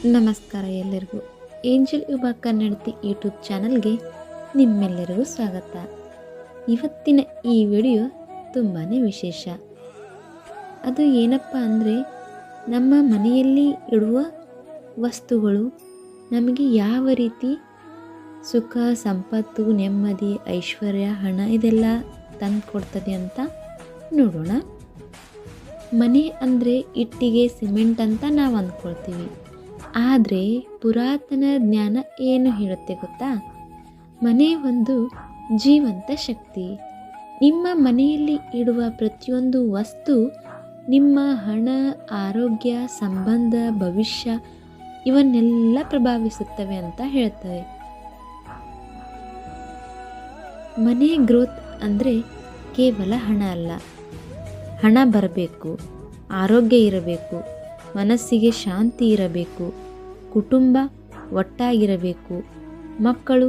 ನಮಸ್ಕಾರ ಎಲ್ಲರಿಗೂ. ಏಂಜಲ್ ಯುಬಾ ಕನ್ನಡತಿ ಯೂಟ್ಯೂಬ್ ಚಾನಲ್ಗೆ ನಿಮ್ಮೆಲ್ಲರಿಗೂ ಸ್ವಾಗತ. ಇವತ್ತಿನ ಈ ವಿಡಿಯೋ ತುಂಬಾ ವಿಶೇಷ. ಅದು ಏನಪ್ಪ ಅಂದರೆ, ನಮ್ಮ ಮನೆಯಲ್ಲಿ ಇಡುವ ವಸ್ತುಗಳು ನಮಗೆ ಯಾವ ರೀತಿ ಸುಖ, ಸಂಪತ್ತು, ನೆಮ್ಮದಿ, ಐಶ್ವರ್ಯ, ಹಣ ಇದೆಲ್ಲ ತಂದು ಕೊಡ್ತದೆ ಅಂತ ನೋಡೋಣ. ಮನೆ ಅಂದರೆ ಇಟ್ಟಿಗೆ, ಸಿಮೆಂಟ್ ಅಂತ ನಾವು ಅಂದ್ಕೊಳ್ತೀವಿ. ಆದರೆ ಪುರಾತನ ಜ್ಞಾನ ಏನು ಹೇಳುತ್ತೆ ಗೊತ್ತಾ? ಮನೆ ಒಂದು ಜೀವಂತ ಶಕ್ತಿ. ನಿಮ್ಮ ಮನೆಯಲ್ಲಿ ಇಡುವ ಪ್ರತಿಯೊಂದು ವಸ್ತು ನಿಮ್ಮ ಹಣ, ಆರೋಗ್ಯ, ಸಂಬಂಧ, ಭವಿಷ್ಯ ಇವನ್ನೆಲ್ಲ ಪ್ರಭಾವಿಸುತ್ತವೆ ಅಂತ ಹೇಳ್ತವೆ. ಮನೆ ಗ್ರೋತ್ ಅಂದರೆ ಕೇವಲ ಹಣ ಅಲ್ಲ. ಹಣ ಬರಬೇಕು, ಆರೋಗ್ಯ ಇರಬೇಕು, ಮನಸ್ಸಿಗೆ ಶಾಂತಿ ಇರಬೇಕು, ಕುಟುಂಬ ಒಟ್ಟಾಗಿರಬೇಕು, ಮಕ್ಕಳು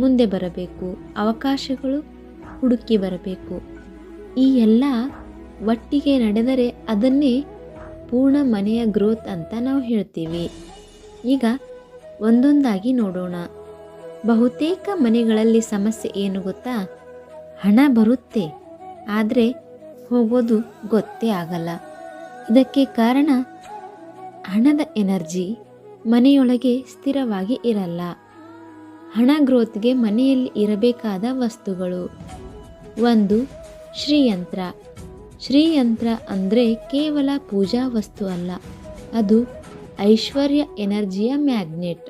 ಮುಂದೆ ಬರಬೇಕು, ಅವಕಾಶಗಳು ಹುಡುಕಿ ಬರಬೇಕು. ಈ ಎಲ್ಲ ಒಟ್ಟಿಗೆ ನಡೆದರೆ ಅದನ್ನೇ ಪೂರ್ಣ ಮನೆಯ ಗ್ರೋತ್ ಅಂತ ನಾವು ಹೇಳ್ತೀವಿ. ಈಗ ಒಂದೊಂದಾಗಿ ನೋಡೋಣ. ಬಹುತೇಕ ಮನೆಗಳಲ್ಲಿ ಸಮಸ್ಯೆ ಏನು ಗೊತ್ತಾ? ಹಣ ಬರುತ್ತೆ, ಆದರೆ ಹೋಗೋದು ಗೊತ್ತೇ ಆಗಲ್ಲ. ಇದಕ್ಕೆ ಕಾರಣ ಹಣದ ಎನರ್ಜಿ ಮನೆಯೊಳಗೆ ಸ್ಥಿರವಾಗಿ ಇರಲ್ಲ. ಹಣ ಗ್ರೋತ್ಗೆ ಮನೆಯಲ್ಲಿ ಇರಬೇಕಾದ ವಸ್ತುಗಳು: 1. ಶ್ರೀಯಂತ್ರ. ಶ್ರೀಯಂತ್ರ ಅಂದರೆ ಕೇವಲ ಪೂಜಾ ವಸ್ತು ಅಲ್ಲ, ಅದು ಐಶ್ವರ್ಯ ಎನರ್ಜಿಯ ಮ್ಯಾಗ್ನೆಟ್.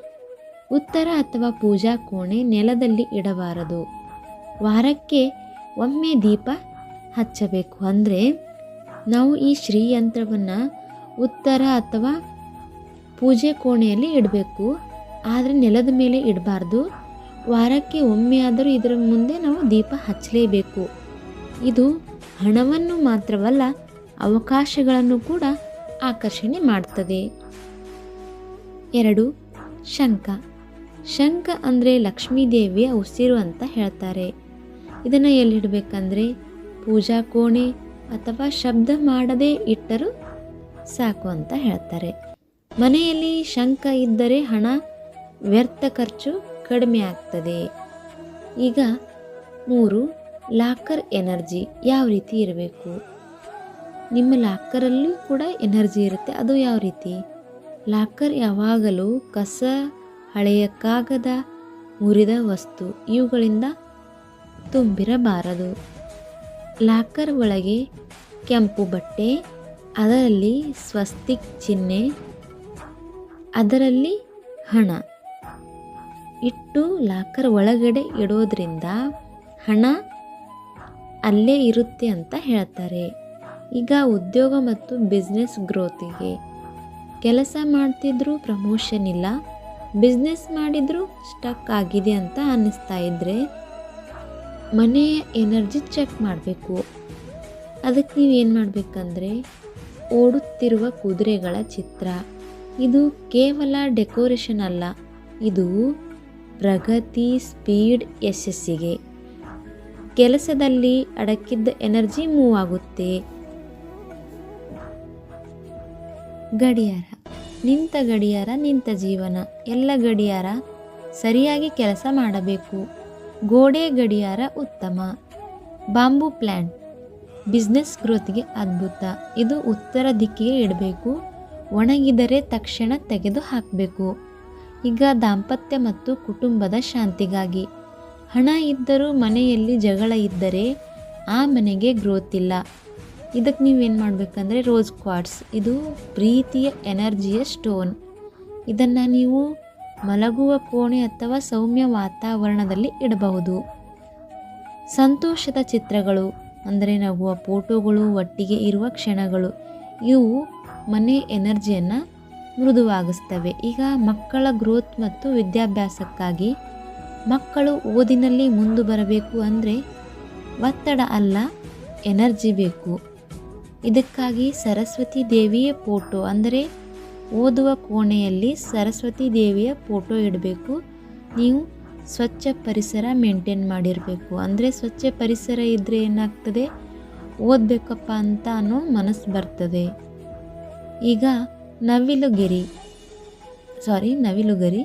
ಉತ್ತರ ಅಥವಾ ಪೂಜಾ ಕೋಣೆ ನೆಲದಲ್ಲಿ ಇಡಬಾರದು. ವಾರಕ್ಕೆ ಒಮ್ಮೆ ದೀಪ ಹಚ್ಚಬೇಕು. ಅಂದರೆ ನಾವು ಈ ಶ್ರೀಯಂತ್ರವನ್ನು ಉತ್ತರ ಅಥವಾ ಪೂಜೆ ಕೋಣೆಯಲ್ಲಿ ಇಡಬೇಕು, ಆದರೆ ನೆಲದ ಮೇಲೆ ಇಡಬಾರ್ದು. ವಾರಕ್ಕೆ ಒಮ್ಮೆ ಆದರೂ ಇದರ ಮುಂದೆ ನಾವು ದೀಪ ಹಚ್ಚಲೇಬೇಕು. ಇದು ಹಣವನ್ನು ಮಾತ್ರವಲ್ಲ, ಅವಕಾಶಗಳನ್ನು ಕೂಡ ಆಕರ್ಷಣೆ ಮಾಡ್ತದೆ. 2. ಶಂಖ. ಶಂಖ ಅಂದರೆ ಲಕ್ಷ್ಮೀದೇವಿಯ ಉಸಿರು ಅಂತ ಹೇಳ್ತಾರೆ. ಇದನ್ನು ಎಲ್ಲಿಡಬೇಕಂದ್ರೆ ಪೂಜಾ ಕೋಣೆ ಅಥವಾ ಶಬ್ದ ಮಾಡದೇ ಇಟ್ಟರೂ ಸಾಕು ಅಂತ ಹೇಳ್ತಾರೆ. ಮನೆಯಲ್ಲಿ ಶಂಖ ಇದ್ದರೆ ಹಣ ವ್ಯರ್ಥ ಖರ್ಚು ಕಡಿಮೆ ಆಗ್ತದೆ. ಈಗ 3. ಲಾಕರ್ ಎನರ್ಜಿ ಯಾವ ರೀತಿ ಇರಬೇಕು? ನಿಮ್ಮ ಲಾಕರಲ್ಲೂ ಕೂಡ ಎನರ್ಜಿ ಇರುತ್ತೆ. ಅದು ಯಾವ ರೀತಿ? ಲಾಕರ್ ಯಾವಾಗಲೂ ಕಸ, ಹಳೆಯ ಕಾಗದ, ಮುರಿದ ವಸ್ತು ಇವುಗಳಿಂದ ತುಂಬಿರಬಾರದು. ಲಾಕರ್ ಒಳಗೆ ಕೆಂಪು ಬಟ್ಟೆ, ಅದರಲ್ಲಿ ಸ್ವಸ್ತಿಕ್ ಚಿಹ್ನೆ, ಅದರಲ್ಲಿ ಹಣ ಇಟ್ಟು ಲಾಕರ್ ಒಳಗಡೆ ಇಡೋದ್ರಿಂದ ಹಣ ಅಲ್ಲೇ ಇರುತ್ತೆ ಅಂತ ಹೇಳ್ತಾರೆ. ಈಗ ಉದ್ಯೋಗ ಮತ್ತು ಬಿಸ್ನೆಸ್ ಗ್ರೋತಿಗೆ: ಕೆಲಸ ಮಾಡ್ತಿದ್ರೂ ಪ್ರಮೋಷನ್ ಇಲ್ಲ, ಬಿಸ್ನೆಸ್ ಮಾಡಿದರೂ ಸ್ಟಕ್ ಆಗಿದೆ ಅಂತ ಅನ್ನಿಸ್ತಾ ಇದ್ದರೆ ಮನೆಯ ಎನರ್ಜಿ ಚೆಕ್ ಮಾಡಬೇಕು. ಅದಕ್ಕೆ ನೀವೇನು ಮಾಡಬೇಕಂದ್ರೆ ಓಡುತ್ತಿರುವ ಕುದುರೆಗಳ ಚಿತ್ರ. ಇದು ಕೇವಲ ಡೆಕೋರೇಷನ್ ಅಲ್ಲ, ಇದು ಪ್ರಗತಿ, ಸ್ಪೀಡ್, ಯಶಸ್ಸಿಗೆ. ಕೆಲಸದಲ್ಲಿ ಅಡಕಿದ್ದ ಎನರ್ಜಿ ಮೂವ್ ಆಗುತ್ತೆ. ಗಡಿಯಾರ. ನಿಂತ ಗಡಿಯಾರ ನಿಂತ ಜೀವನ. ಎಲ್ಲ ಗಡಿಯಾರ ಸರಿಯಾಗಿ ಕೆಲಸ ಮಾಡಬೇಕು. ಗೋಡೆ ಗಡಿಯಾರ ಉತ್ತಮ. ಬಾಂಬೂ ಪ್ಲ್ಯಾಂಟ್ ಬಿಸ್ನೆಸ್ ಗ್ರೋತ್ಗೆ ಅದ್ಭುತ. ಇದು ಉತ್ತರ ದಿಕ್ಕಿಗೆ ಇಡಬೇಕು. ಒಣಗಿದರೆ ತಕ್ಷಣ ತೆಗೆದು ಹಾಕಬೇಕು. ಈಗ ದಾಂಪತ್ಯ ಮತ್ತು ಕುಟುಂಬದ ಶಾಂತಿಗಾಗಿ: ಹಣ ಇದ್ದರೂ ಮನೆಯಲ್ಲಿ ಜಗಳ ಇದ್ದರೆ ಆ ಮನೆಗೆ ಗ್ರೋತ್ ಇಲ್ಲ. ಇದಕ್ಕೆ ನೀವೇನು ಮಾಡಬೇಕಂದ್ರೆ ರೋಸ್ ಕ್ವಾರ್ಟ್ಸ್, ಇದು ಪ್ರೀತಿಯ ಎನರ್ಜಿಯ ಸ್ಟೋನ್. ಇದನ್ನು ನೀವು ಮಲಗುವ ಕೋಣೆ ಅಥವಾ ಸೌಮ್ಯ ವಾತಾವರಣದಲ್ಲಿ ಇಡಬಹುದು. ಸಂತೋಷದ ಚಿತ್ರಗಳು ಅಂದರೆ ನಗುವ ಫೋಟೋಗಳು, ಒಟ್ಟಿಗೆ ಇರುವ ಕ್ಷಣಗಳು, ಇವು ಮನೆ ಎನರ್ಜಿಯನ್ನು ಮೃದುವಾಗಿಸ್ತವೆ. ಈಗ ಮಕ್ಕಳ ಗ್ರೋತ್ ಮತ್ತು ವಿದ್ಯಾಭ್ಯಾಸಕ್ಕಾಗಿ: ಮಕ್ಕಳು ಓದಿನಲ್ಲಿ ಮುಂದೆ ಬರಬೇಕು ಅಂದರೆ ಒತ್ತಡ ಅಲ್ಲ, ಎನರ್ಜಿ ಬೇಕು. ಇದಕ್ಕಾಗಿ ಸರಸ್ವತಿ ದೇವಿಯ ಫೋಟೋ, ಅಂದರೆ ಓದುವ ಕೋಣೆಯಲ್ಲಿ ಸರಸ್ವತಿ ದೇವಿಯ ಫೋಟೋ ಇಡಬೇಕು. ನೀವು ಸ್ವಚ್ಛ ಪರಿಸರ ಮೇಂಟೈನ್ ಮಾಡಿರಬೇಕು. ಅಂದರೆ ಸ್ವಚ್ಛ ಪರಿಸರ ಇದ್ದರೆ ಏನಾಗ್ತದೆ, ಓದಬೇಕಪ್ಪ ಅಂತ ಅನ್ನೋ ಮನಸ್ಸು ಬರ್ತದೆ. ಈಗ ನವಿಲುಗಿರಿ ನವಿಲುಗರಿ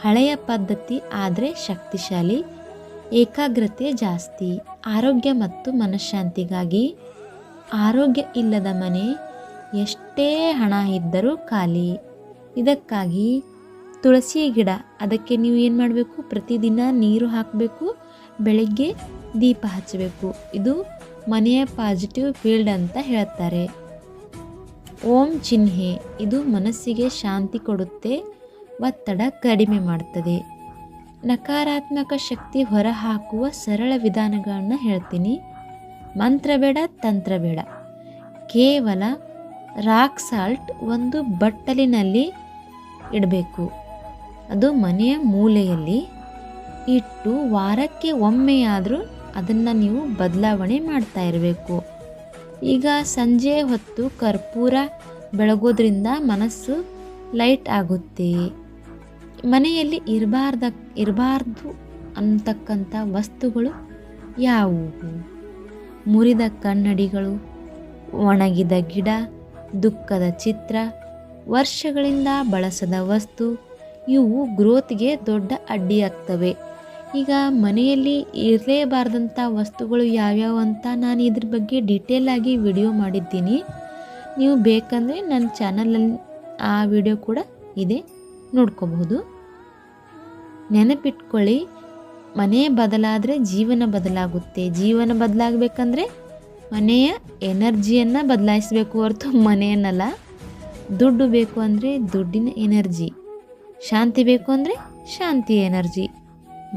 ಹಳೆಯ ಪದ್ಧತಿ ಆದರೆ ಶಕ್ತಿಶಾಲಿ, ಏಕಾಗ್ರತೆ ಜಾಸ್ತಿ, ಆರೋಗ್ಯ ಮತ್ತು ಮನಃಶಾಂತಿಗಾಗಿ. ಆರೋಗ್ಯ ಇಲ್ಲದ ಮನೆ ಎಷ್ಟೇ ಹಣ ಇದ್ದರೂ ಖಾಲಿ. ಇದಕ್ಕಾಗಿ ತುಳಸಿ ಗಿಡ, ಅದಕ್ಕೆ ನೀವು ಏನು ಮಾಡಬೇಕು, ಪ್ರತಿದಿನ ನೀರು ಹಾಕಬೇಕು, ಬೆಳಗ್ಗೆ ದೀಪ ಹಚ್ಚಬೇಕು. ಇದು ಮನೆಯ ಪಾಸಿಟಿವ್ ಫೀಲ್ಡ್ ಅಂತ ಹೇಳ್ತಾರೆ. ಓಂ ಚಿಹ್ನೆ, ಇದು ಮನಸ್ಸಿಗೆ ಶಾಂತಿ ಕೊಡುತ್ತೆ, ಒತ್ತಡ ಕಡಿಮೆ ಮಾಡ್ತದೆ. ನಕಾರಾತ್ಮಕ ಶಕ್ತಿ ಹೊರಹಾಕುವ ಸರಳ ವಿಧಾನಗಳನ್ನು ಹೇಳ್ತೀನಿ. ಮಂತ್ರ ಬೇಡ, ತಂತ್ರ ಬೇಡ. ಕೇವಲ ರಾಕ್ ಸಾಲ್ಟ್ ಒಂದು ಬಟ್ಟಲಿನಲ್ಲಿ ಇಡಬೇಕು. ಅದು ಮನೆಯ ಮೂಲೆಯಲ್ಲಿ ಇಟ್ಟು ವಾರಕ್ಕೆ ಒಮ್ಮೆಯಾದರೂ ಅದನ್ನು ನೀವು ಬದಲಾವಣೆ ಮಾಡ್ತಾ ಇರಬೇಕು. ಈಗ ಸಂಜೆ ಹೊತ್ತು ಕರ್ಪೂರ ಬೆಳಗೋದ್ರಿಂದ ಮನಸ್ಸು ಲೈಟ್ ಆಗುತ್ತೆ. ಮನೆಯಲ್ಲಿ ಇರಬಾರ್ದು ಅಂತಕ್ಕಂಥ ವಸ್ತುಗಳು ಯಾವುವು? ಮುರಿದ ಕನ್ನಡಿಗಳು, ಒಣಗಿದ ಗಿಡ, ದುಃಖದ ಚಿತ್ರ, ವರ್ಷಗಳಿಂದ ಬಳಸದ ವಸ್ತು, ಇವು ಗ್ರೋತ್ಗೆ ದೊಡ್ಡ ಅಡ್ಡಿಯಾಗ್ತವೆ. ಈಗ ಮನೆಯಲ್ಲಿ ಇರಲೇಬಾರ್ದಂಥ ವಸ್ತುಗಳು ಯಾವ್ಯಾವ ಅಂತ ನಾನು ಇದ್ರ ಬಗ್ಗೆ ಡೀಟೇಲ್ ಆಗಿ ವಿಡಿಯೋ ಮಾಡಿದ್ದೀನಿ. ನೀವು ಬೇಕಂದರೆ ನನ್ನ ಚಾನಲಲ್ಲಿ ಆ ವಿಡಿಯೋ ಕೂಡ ಇದೆ, ನೋಡ್ಕೋಬಹುದು. ನೆನಪಿಟ್ಕೊಳ್ಳಿ, ಮನೆ ಬದಲಾದರೆ ಜೀವನ ಬದಲಾಗುತ್ತೆ. ಜೀವನ ಬದಲಾಗಬೇಕಂದ್ರೆ ಮನೆಯ ಎನರ್ಜಿಯನ್ನು ಬದಲಾಯಿಸಬೇಕು ಹೊರತು ಮನೆಯನ್ನಲ್ಲ. ದುಡ್ಡು ಬೇಕು ಅಂದರೆ ದುಡ್ಡಿನ ಎನರ್ಜಿ, ಶಾಂತಿ ಬೇಕು ಅಂದರೆ ಶಾಂತಿ ಎನರ್ಜಿ.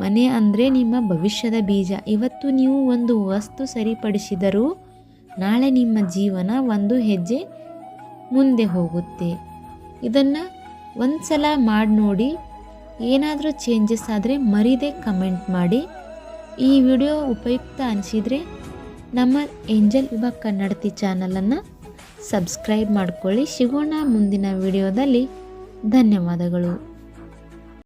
ಮನೆ ಅಂದರೆ ನಿಮ್ಮ ಭವಿಷ್ಯದ ಬೀಜ. ಇವತ್ತು ನೀವು ಒಂದು ವಸ್ತು ಸರಿಪಡಿಸಿದರೂ ನಾಳೆ ನಿಮ್ಮ ಜೀವನ ಒಂದು ಹೆಜ್ಜೆ ಮುಂದೆ ಹೋಗುತ್ತೆ. ಇದನ್ನು ಒಂದು ಸಲ ಮಾಡಿ ನೋಡಿ. ಏನಾದರೂ ಚೇಂಜಸ್ ಆದರೆ ಮರೀದೆ ಕಮೆಂಟ್ ಮಾಡಿ. ಈ ವಿಡಿಯೋ ಉಪಯುಕ್ತ ಅನಿಸಿದರೆ ನಮ್ಮ ಏಂಜಲ್ ವಿಭಾಗ್ ಕನ್ನಡತಿ ಚಾನಲನ್ನು ಸಬ್ಸ್ಕ್ರೈಬ್ ಮಾಡ್ಕೊಳ್ಳಿ. ಸಿಗೋಣ ಮುಂದಿನ ವಿಡಿಯೋದಲ್ಲಿ. ಧನ್ಯವಾದಗಳು.